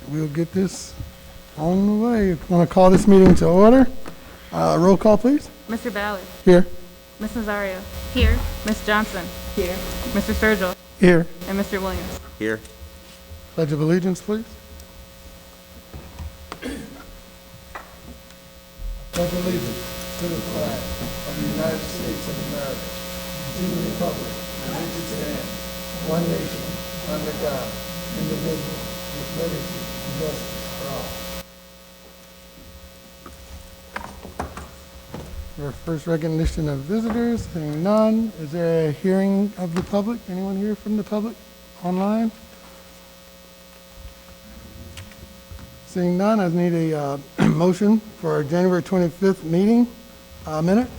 we'll get this on the way. I want to call this meeting to order. Roll call, please. Mr. Ballard. Here. Ms. Nazario. Here. Ms. Johnson. Here. Mr. Sturgill. Here. And Mr. Williams. Here. Pledge of allegiance, please. Pledge allegiance to the flag of the United States of America, to the republic for which it stands, one nation, under God, indivisible, with liberty and justice for all. Our first recognition of visitors, seeing none. Is there a hearing of the public? Anyone here from the public online? Seeing none, I need a motion for our January 25th meeting minutes.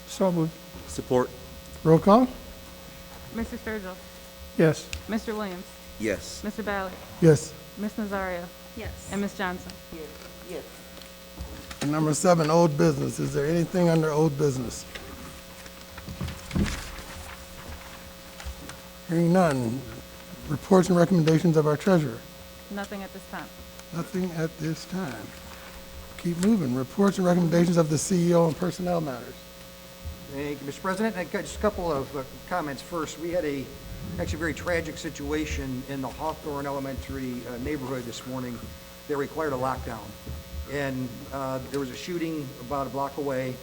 So moved. Support. Roll call? Mr. Sturgill. Yes. Mr. Williams. Yes. Mr. Ballard. Yes. Ms. Nazario. Yes. And Ms. Johnson. Yes. And number 7, old business. Is there anything under old business? Hearing none. Reports and recommendations of our treasurer. Nothing at this time. Nothing at this time. Keep moving. Reports and recommendations of the CEO and personnel matters. Thank you, Mr. President. I got just a couple of comments first. We had actually very tragic situation in the Hawthorne Elementary neighborhood this morning that required a lockdown. And there was a shooting about a block away.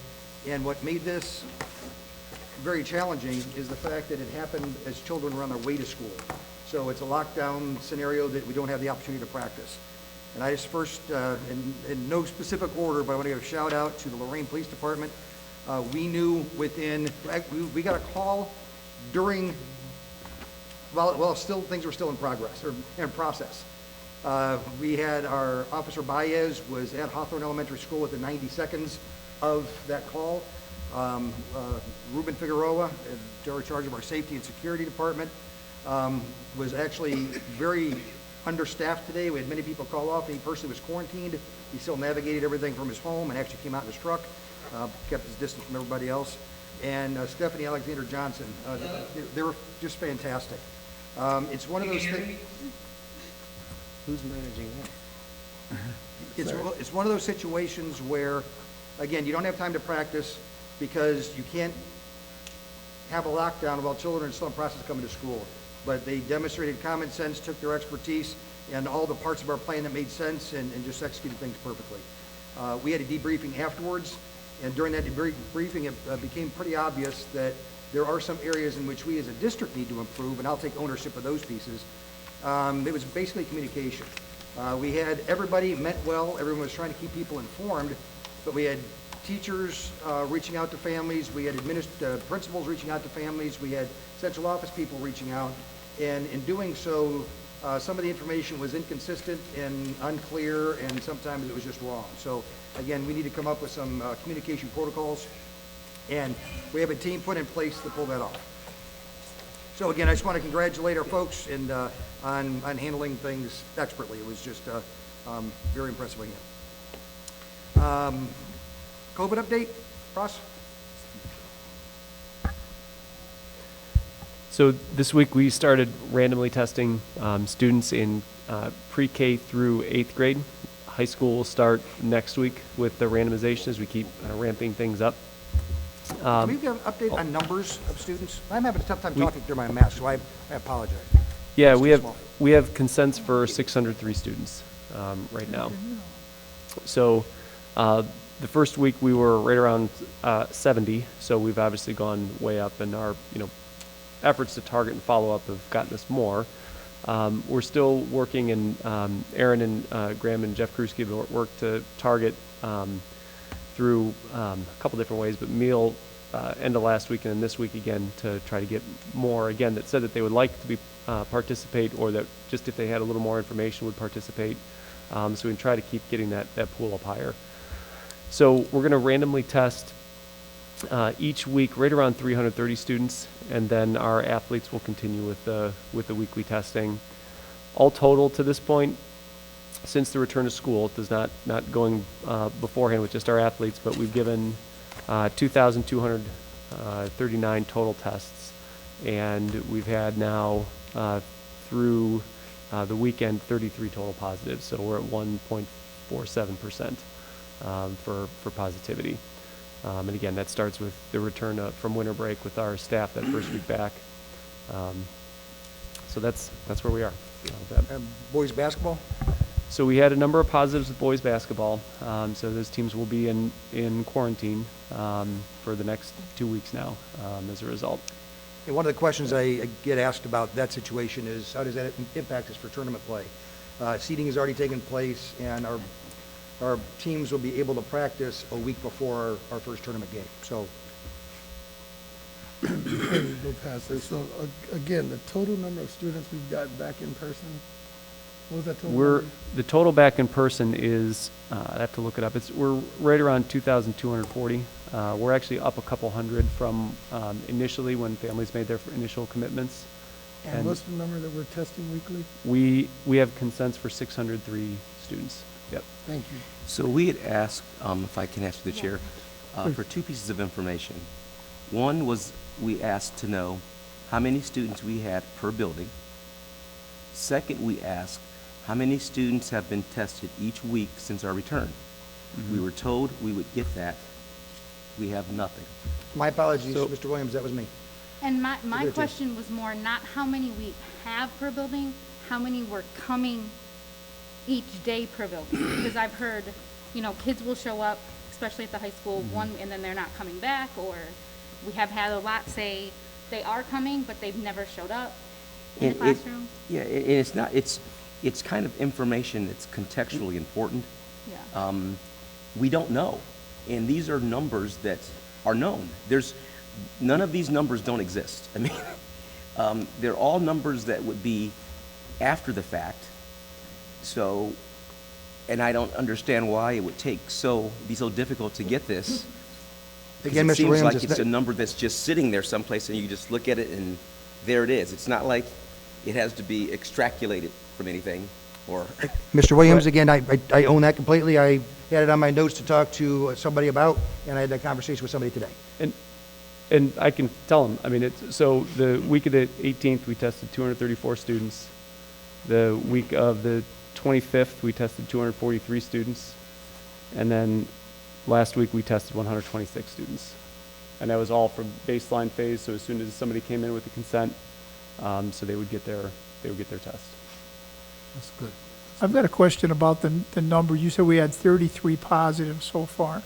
And what made this very challenging is the fact that it happened as children were on their way to school. So it's a lockdown scenario that we don't have the opportunity to practice. And I just first, in no specific order, but I want to give a shout out to the Lorain Police Department. We knew we got a call during, well, still things were still in progress, or in process. We had our Officer Baez was at Hawthorne Elementary School within 90 seconds of that call. Ruben Figueroa, in charge of our safety and security department, was actually very understaffed today. We had many people call off. He personally was quarantined. He still navigated everything from his home and actually came out in his truck, kept his distance from everybody else. And Stephanie Alexander Johnson, they were just fantastic. It's one of those things. Who's managing that? It's one of those situations where, again, you don't have time to practice because you can't have a lockdown while children are still in the process of coming to school. But they demonstrated common sense, took their expertise, and all the parts of our plan that made sense and just executed things perfectly. We had a debriefing afterwards, and during that debriefing, it became pretty obvious that there are some areas in which we as a district need to improve, and I'll take ownership of those pieces. It was basically communication. We had everybody meant well, everyone was trying to keep people informed, but we had teachers reaching out to families, we had principals reaching out to families, we had central office people reaching out, and in doing so, some of the information was inconsistent and unclear, and sometimes it was just wrong. So again, we need to come up with some communication protocols, and we have a team put in place to pull that off. So again, I just want to congratulate our folks and on handling things expertly. It was just very impressive again. COVID update, Ross? So this week we started randomly testing students in pre-K through 8th grade. High school will start next week with the randomization as we keep ramping things up. Can we get an update on numbers of students? I'm having a tough time talking through my mask, so I apologize. Yeah, we have consents for 603 students right now. So the first week we were right around 70, so we've obviously gone way up, and our efforts to target and follow up have gotten us more. We're still working, and Aaron and Graham and Jeff Kruski have worked to target through a couple different ways, but meal end of last week and then this week again to try to get more, again, that said that they would like to be participate, or that just if they had a little more information would participate. So we can try to keep getting that pool up higher. So we're going to randomly test each week right around 330 students, and then our athletes will continue with the weekly testing. All total to this point, since the return to school, it does not going beforehand with just our athletes, but we've given 2,239 total tests, and we've had now through the weekend, 33 total positives. So we're at 1.47% for positivity. And again, that starts with the return from winter break with our staff that first week back. So that's where we are. Boys basketball? So we had a number of positives with boys basketball. So those teams will be in quarantine for the next 2 weeks now as a result. And one of the questions I get asked about that situation is, how does that impact us for tournament play? Seeding has already taken place, and our teams will be able to practice a week before our first tournament game. So Before we go past this, so again, the total number of students we've got back in person, what was that total number? The total back in person is, I have to look it up, we're right around 2,240. We're actually up a couple hundred from initially when families made their initial commitments. And what's the number that we're testing weekly? We have consents for 603 students. Yep. Thank you. So we had asked, if I can ask the chair, for two pieces of information. One was we asked to know how many students we had per building. Second, we asked how many students have been tested each week since our return. We were told we would get that. We have nothing. my apologies, So- Mr. Williams, that was me. And my Go ahead, Jim. question was more not how many we have per building, how many were coming each day per building. Because I've heard, kids will show up, especially at the high school, one, and then they're not coming back, or we have had a lot say they are coming, but they've never showed up in the classroom. Yeah, and it's not, it's kind of information that's contextually important. Yeah. We don't know. And these are numbers that are known. None of these numbers don't exist. I mean, they're all numbers that would be after the fact. So, and I don't understand why it would be so difficult to get this. Again, It Mr. seems Williams, like it's a number that's just sitting there someplace and you just look at it and there it is. It's not like it has to be extrapolated from anything or. Mr. Williams, again, I own that completely. I had it on my notes to talk to somebody about, and I had that conversation with somebody today. And I can tell them, I mean, so the week of the 18th, we tested 234 students. The week of the 25th, we tested 243 students. And then last week, we tested 126 students. And that was all from baseline phase, so as soon as somebody came in with the consent, so they would get their test. That's good. I've got a question about the number. You said we had 33 positives so far,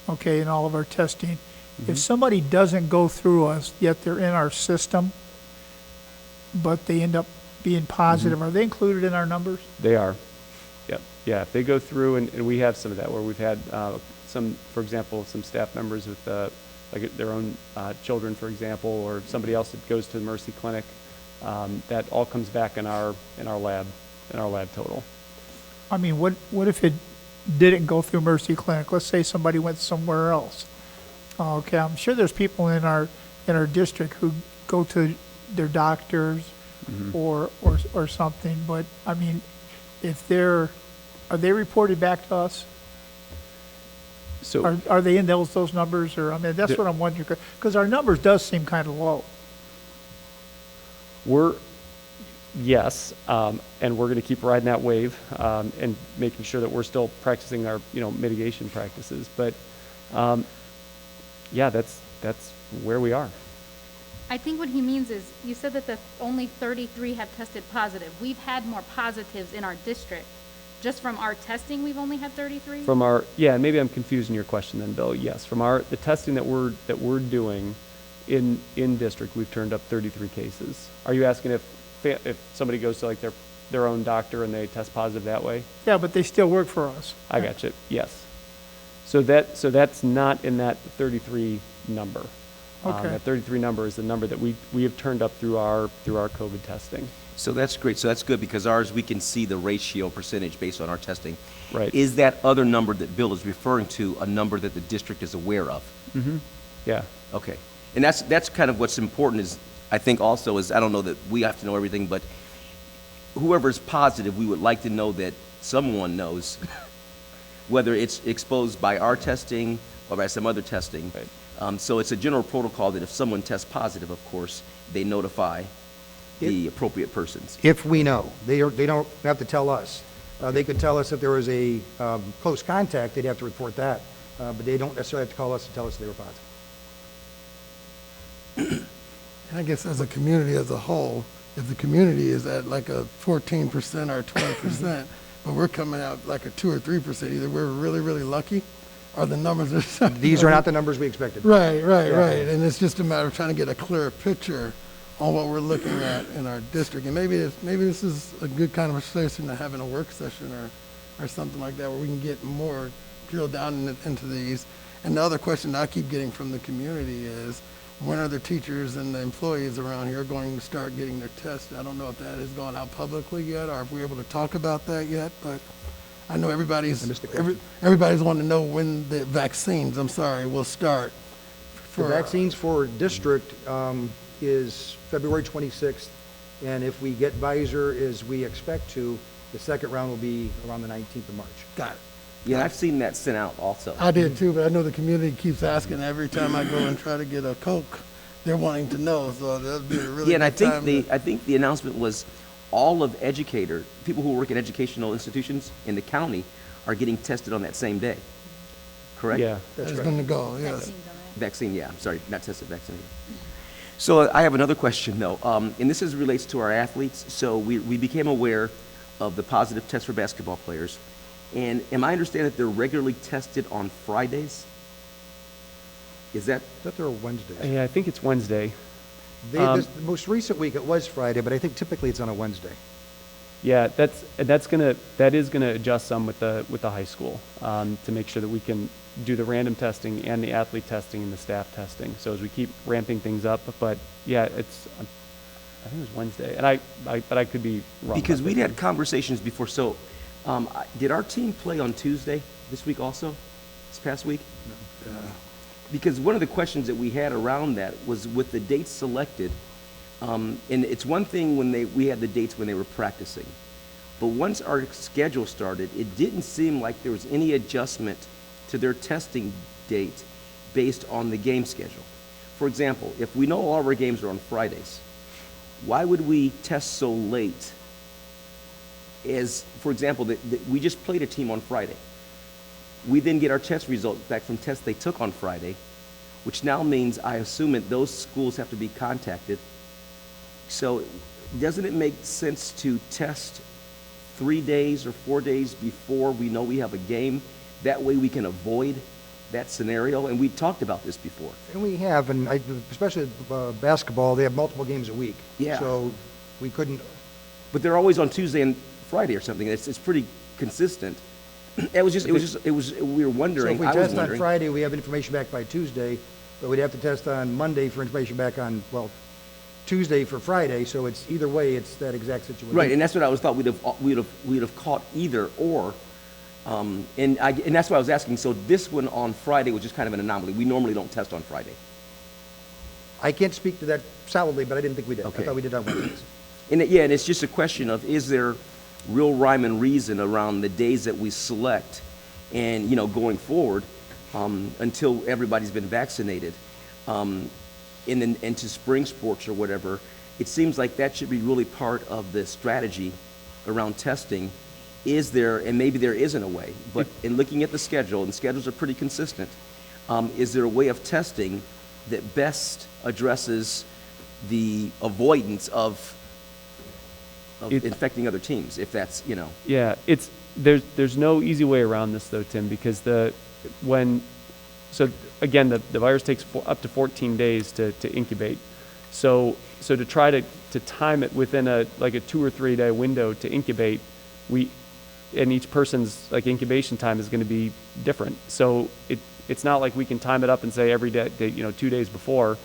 okay, in all of our testing. If somebody doesn't go through us, yet they're in our system, but they end up being positive, are they included in our numbers? They are. Yep. Yeah, if they go through, and we have some of that, where we've had some, for example, some staff members with like their own children, for example, or somebody else that goes to the Mercy Clinic, that all comes back in our lab total. I mean, what if it didn't go through Mercy Clinic? Let's say somebody went somewhere else. Okay, I'm sure there's people in our district who go to their doctors or something, but I mean, are they reported back to us? So Are they in those numbers, or, I mean, that's what I'm wondering, because our numbers does seem kind of low. Yes, and we're going to keep riding that wave and making sure that we're still practicing our, mitigation practices. But yeah, that's where we are. I think what he means is, you said that only 33 have tested positive. We've had more positives in our district. Just from our testing, we've only had 33? And maybe I'm confusing your question then, Bill. Yes, from the testing that we're doing in district, we've turned up 33 cases. Are you asking if somebody goes to like their own doctor and they test positive that way? Yeah, but they still work for us. I got you. Yes. So that's not in that 33 number. Okay. That 33 number is the number that we have turned up through our COVID testing. So that's great. So that's good because ours, we can see the ratio percentage based on our testing. Right. Is that other number that Bill is referring to a number that the district is aware of? Yeah. Okay. And that's kind of what's important is, I think also is, I don't know that we have to know everything, but whoever's positive, we would like to know that someone knows whether it's exposed by our testing or by some other testing. Right. So it's a general protocol that if someone tests positive, of course, they notify the appropriate persons. If we know. They don't have to tell us. They could tell us if there was a close contact, they'd have to report that. But they don't necessarily have to call us and tell us they were positive. I guess as a community as a whole, if the community is at like a 14% or 20%, but we're coming out like a 2 or 3%, either we're really, really lucky or the numbers are... These are not the numbers we expected. Right, right, Yeah. right. And it's just a matter of trying to get a clearer picture on what we're looking at in our district. And maybe this is a good conversation to have in a work session or something like that where we can get more drilled down into these. And the other question I keep getting from the community is, when are the teachers and the employees around here going to start getting their tests? I don't know if that has gone out publicly yet or if we're able to talk about that yet, but I know everybody's wanting to know when the vaccines, will start. The vaccines for district is February 26th, and if we get Pfizer as we expect to, the second round will be around the 19th of March. Got it. Yeah, I've seen that sent out also. I did too, but I know the community keeps asking every time I go and try to get a Coke. They're wanting to know, so that'd be a really Yeah, and I good time think the announcement was all of people who work in educational institutions in the county are getting tested on that same day, correct? Yeah. That's It's right. going to go, yes. Vaccines on it. Vaccine, yeah, I'm sorry, not tested, vaccine. So I have another question though, and this relates to our athletes. So we became aware of the positive test for basketball players. And am I understand that they're regularly tested on Fridays? Is that? I thought they were Wednesdays. Yeah, I think it's Wednesday. The most recent week, it was Friday, but I think typically it's on a Wednesday. Yeah, that is gonna adjust some with the high school to make sure that we can do the random testing and the athlete testing and the staff testing. So as we keep ramping things up, but yeah, I think it was Wednesday, and but I could be wrong. Because about we'd that. had conversations before. So did our team play on Tuesday this week also, this past week? No. Because one of the questions that we had around that was with the dates selected, and it's one thing when we had the dates when they were practicing, but once our schedule started, it didn't seem like there was any adjustment to their testing date based on the game schedule. For example, if we know all of our games are on Fridays, why would we test so late? As, for example, we just played a team on Friday. We then get our test results back from tests they took on Friday, which now means I assume that those schools have to be contacted. So doesn't it make sense to test 3 days or 4 days before we know we have a game? That way we can avoid that scenario. And we talked about this before. And we have, and especially basketball, they have multiple games a week. Yeah. So we couldn't, But they're always on Tuesday and Friday or something. It's pretty consistent. We were so wondering, if we I was test on wondering. Friday, we have information back by Tuesday, but we'd have to test on Monday for information back on, Tuesday for Friday, so it's, either way, it's that exact situation. Right, and that's what I was thought we'd have caught either or. And that's why I was asking, so this one on Friday was just kind of an anomaly. We normally don't test on Friday. I can't speak to that solidly, but I didn't think we did. Okay. I thought we did on Wednesdays. And it's just a question of, is there real rhyme and reason around the days that we select and, going forward until everybody's been vaccinated into spring sports or whatever. It seems like that should be really part of the strategy around testing. Is there, and maybe there isn't a way, but in looking at the schedule, and the schedules are pretty consistent, is there a way of testing that best addresses the avoidance of infecting other teams, if that's, Yeah, there's no easy way around this though, Tim, because again, the virus takes up to 14 days to incubate. So to try to time it within a 2 or 3 day window to incubate, and each person's incubation time is going to be different. So it's not like we can time it up and say every day, 2 days before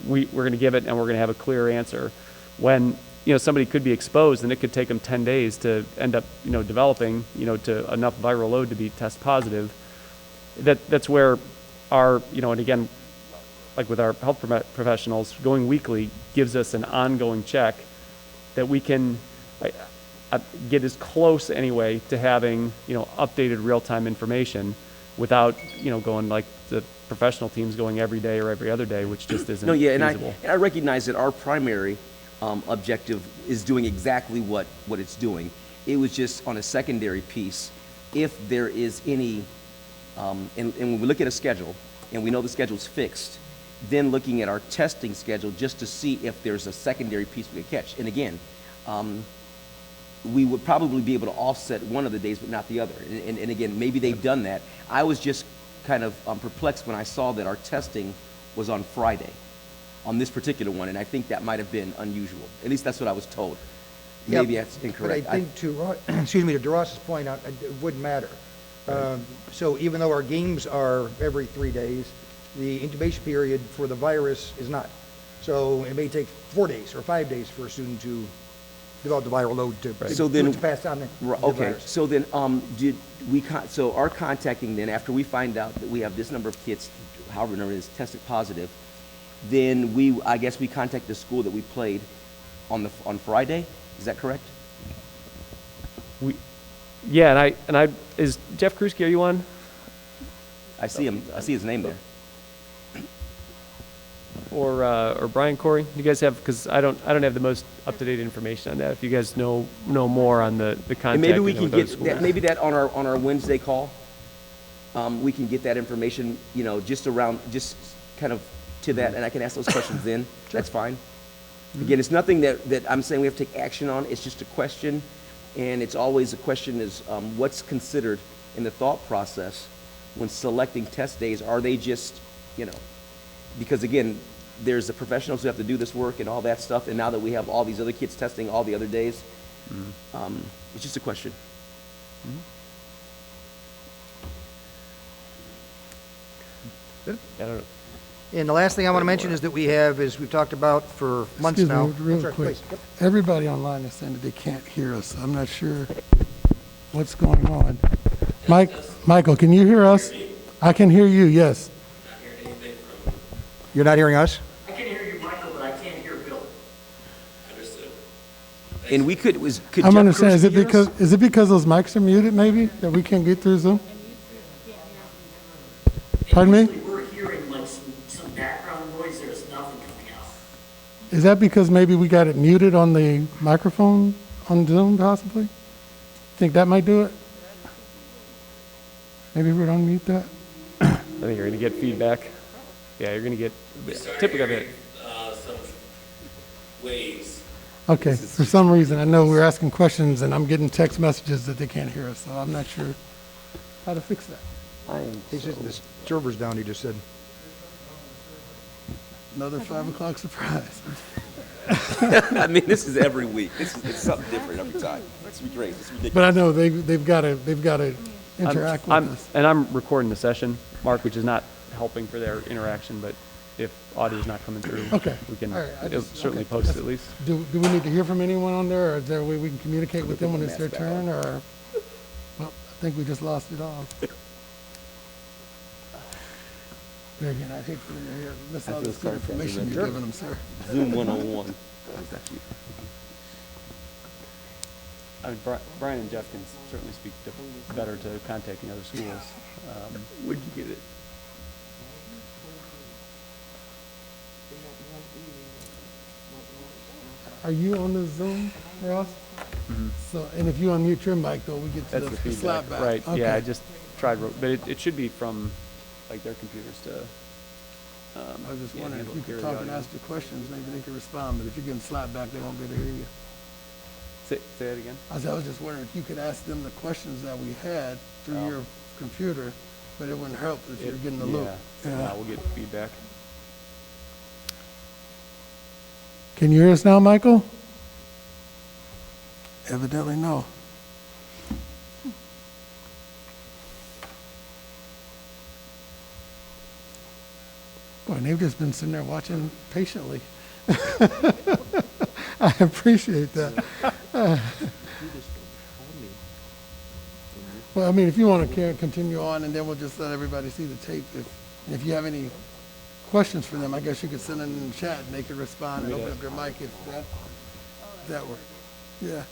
we're going to give it and we're going to have a clear answer. When somebody could be exposed and it could take them 10 days to end up developing to enough viral load to be test positive. That's where our and again, like with our health professionals, going weekly gives us an ongoing check that we can get as close anyway to having updated real-time information without going like the professional teams going every day or every other day, which just isn't No, yeah, feasible. and I recognize that our primary objective is doing exactly what it's doing. It was just on a secondary piece, if there is any, and when we look at a schedule, and we know the schedule's fixed, then looking at our testing schedule just to see if there's a secondary piece we could catch. And again, we would probably be able to offset one of the days, but not the other. And again, maybe they've done that. I was just kind of perplexed when I saw that our testing was on Friday, on this particular one, and I think that might have been unusual. At least that's what I was told. Yep. Maybe that's incorrect. But I think to, excuse me, to DeRoss's point, it wouldn't matter. So even though our games are every 3 days, the incubation period for the virus is not. So it may take 4 days or 5 days for a student to develop the viral load to, So then- to pass on the Okay, virus. so then, so our contacting then, after we find out that we have this number of kids, however number it is, tested positive, then I guess we contact the school that we played on Friday, is that correct? Yeah, and I is Jeff Kruski, are you on? I see his name there. Or Brian Corey? You guys have, because I don't have the most up-to-date information on that. If you guys know more on the contact. And maybe we with can other get schools. that, maybe that on our Wednesday call, we can get that information, just kind of to that, and I can ask those questions then. That's fine. Again, it's nothing that I'm saying we have to take action on. It's just a question, and it's always a question is what's considered in the thought process when selecting test days. Are they just, because again, there's the professionals who have to do this work and all that stuff, and now that we have all these other kids testing all the other days, it's just a question. I don't know. And the last thing I want to mention is that we've talked about for months Excuse me, now. real I'm sorry, quick. please. Yep. Everybody online is saying that they can't hear us. I'm not sure what's going on. Michael, can you hear us? I can hear you, yes. You're not hearing us? I can hear you, Michael, but I can't hear Bill. Understood. And we could I'm Jeff understanding, Kruski is it because those mics are muted maybe, that we can't get through Zoom? Pardon me? Usually we're hearing like some background noise, there's nothing coming out. Is that because maybe we got it muted on the microphone on Zoom possibly? Think that might do it? Maybe we don't mute that? I think you're going to get feedback. Yeah, you're going to get typically a bit. Some waves. Okay, for some reason, I know we're asking questions and I'm getting text messages that they can't hear us, so I'm not sure how to fix that. He says the server's down, he just said. Another 5 o'clock surprise. I mean, this is every week. It's something different every time. It's great. It's ridiculous. But I know they've got to interact with us. And I'm recording the session, Mark, which is not helping for their interaction, but if audio's not coming through, Okay. we can All right, it'll certainly okay. post it at least. Do we need to hear from anyone on there, or is there a way we can communicate with them when it's their turn, or? Well, I think we just lost it all. There again, I hate for them to hear, miss all this good information you're giving them, sir. Zoom 101. I mean, Brian and Jeff can certainly speak better to contacting other schools. Where'd you get it? Are you on the Zoom, Ross? So, and if you unmute your mic, though, we get to That's the the slap feedback, back. right? Okay. Yeah, I just tried, but it should be from like their computers to. I was just yeah, wondering if handle you could carry talk and audio. ask your questions, maybe they can respond, but if you're getting slapped back, they won't be able to hear you. Say that again. I was just wondering if you could ask them the questions that we had through your computer, but it wouldn't help if you're getting the loop. Yeah, we'll get feedback. Can you hear us now, Michael? Evidently no. Boy, and they've just been sitting there watching patiently. I appreciate that. Well, I mean, if you want to continue on, and then we'll just let everybody see the tape. If you have any questions for them, I guess you could send them in the chat, and they could respond and open up their mic if that works. Yeah.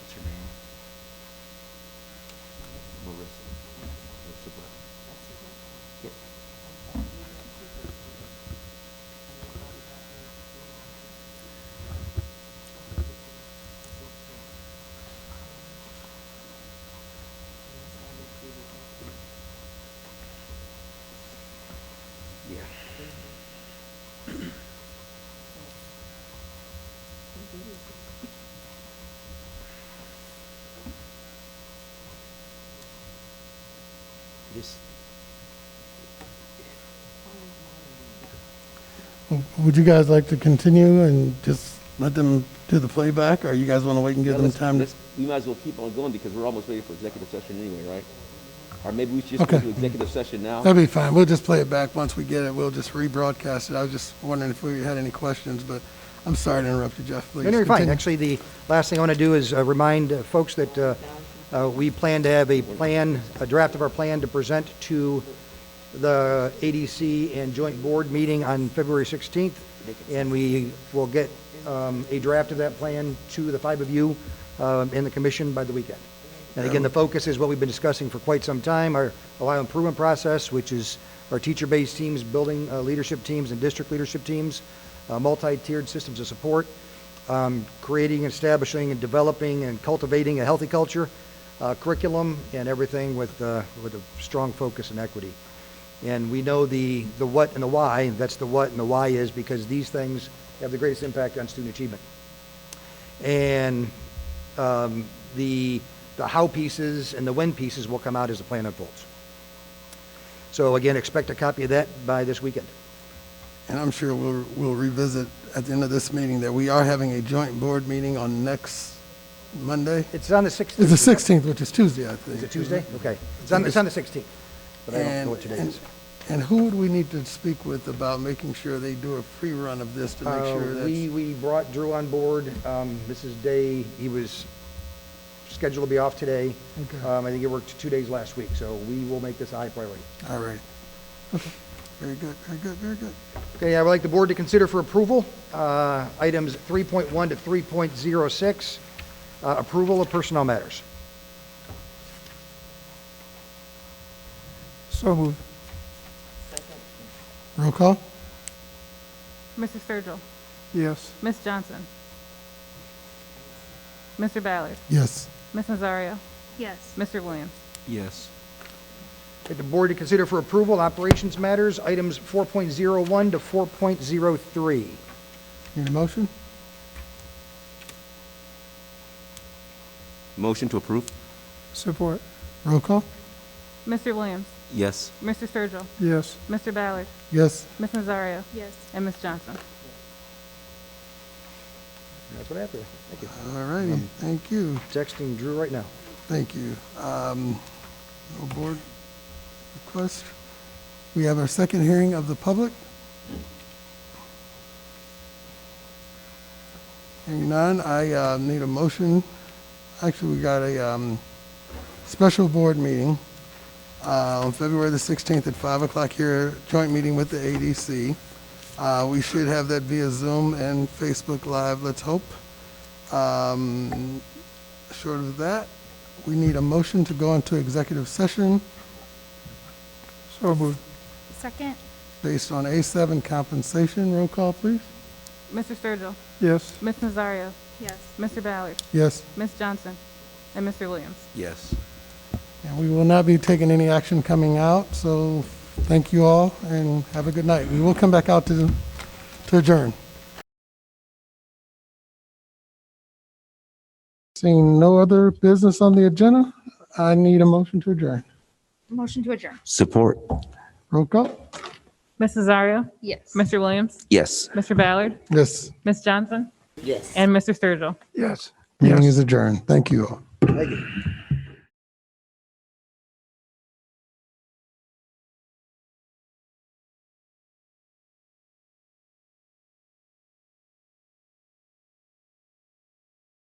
Just, Would you guys like to continue and just let them do the playback, or you guys want to wait and give them time to? we might as well keep on going because we're almost ready for executive session anyway, right? Or maybe we should just Okay. go to executive session now. That'd be fine. We'll just play it back. Once we get it, we'll just rebroadcast it. I was just wondering if we had any questions, but I'm sorry to interrupt you, Jeff. Please No, you're fine. continue. Actually, the last thing I want to do is remind folks that we plan to have a draft of our plan to present to the ADC and joint board meeting on February 16th, and we will get a draft of that plan to the 5 of you in the commission by the weekend. And again, the focus is what we've been discussing for quite some time, our Ohio improvement process, which is our teacher-based teams, building leadership teams and district leadership teams, multi-tiered systems of support, creating, establishing, and developing and cultivating a healthy culture, curriculum, and everything with a strong focus and equity. And we know the what and the why. That's the what, and the why is because these things have the greatest impact on student achievement. And the how pieces and the when pieces will come out as the plan unfolds. So again, expect a copy of that by this weekend. And I'm sure we'll revisit at the end of this meeting that we are having a joint board meeting on next Monday. It's on the 16th. It's the 16th, which is Tuesday, I think. Is it Tuesday? Okay. It's on the 16th, but I don't know what today is. And who would we need to speak with about making sure they do a free run of this to make sure that's... We brought Drew on board. Mrs. Day, he was scheduled to be off today. Okay. I think he worked 2 days last week, so we will make this a high priority. All right. Okay. Very good, very good, very good. Okay, I would like the board to consider for approval items 3.1 to 3.06, approval of personnel matters. So moved. Roll call? Mr. Sturgill. Yes. Ms. Johnson. Mr. Ballard. Yes. Ms. Nazario. Yes. Mr. Williams. Yes. Get the board to consider for approval operations matters, items 4.01 to 4.03. Need a motion? Motion to approve? Support. Roll call? Mr. Williams. Yes. Mr. Sturgill. Yes. Mr. Ballard. Yes. Ms. Nazario. Yes. And Ms. Johnson. That's what happened. Thank you. All righty, thank you, Texting Drew right now. thank you. No board request. We have our second hearing of the public. Hearing none, I need a motion. Actually, we got a special board meeting on February the 16th at 5 o'clock here, joint meeting with the ADC. We should have that via Zoom and Facebook Live, let's hope. Short of that, we need a motion to go into executive session So moved. Second? based on A7 compensation. Roll call, please. Mr. Sturgill. Yes. Ms. Nazario. Yes. Mr. Ballard. Yes. Ms. Johnson. And Mr. Williams. Yes. And we will not be taking any action coming out, so thank you all and have a good night. We will come back out to adjourn. Seeing no other business on the agenda, I need a motion to adjourn. Motion to adjourn. Support? Roll call? Ms. Nazario. Yes. Mr. Williams. Yes. Mr. Ballard. Yes. Ms. Johnson. Yes. And Mr. Sturgill. Yes. Meeting is adjourned. Thank you all. Thank you.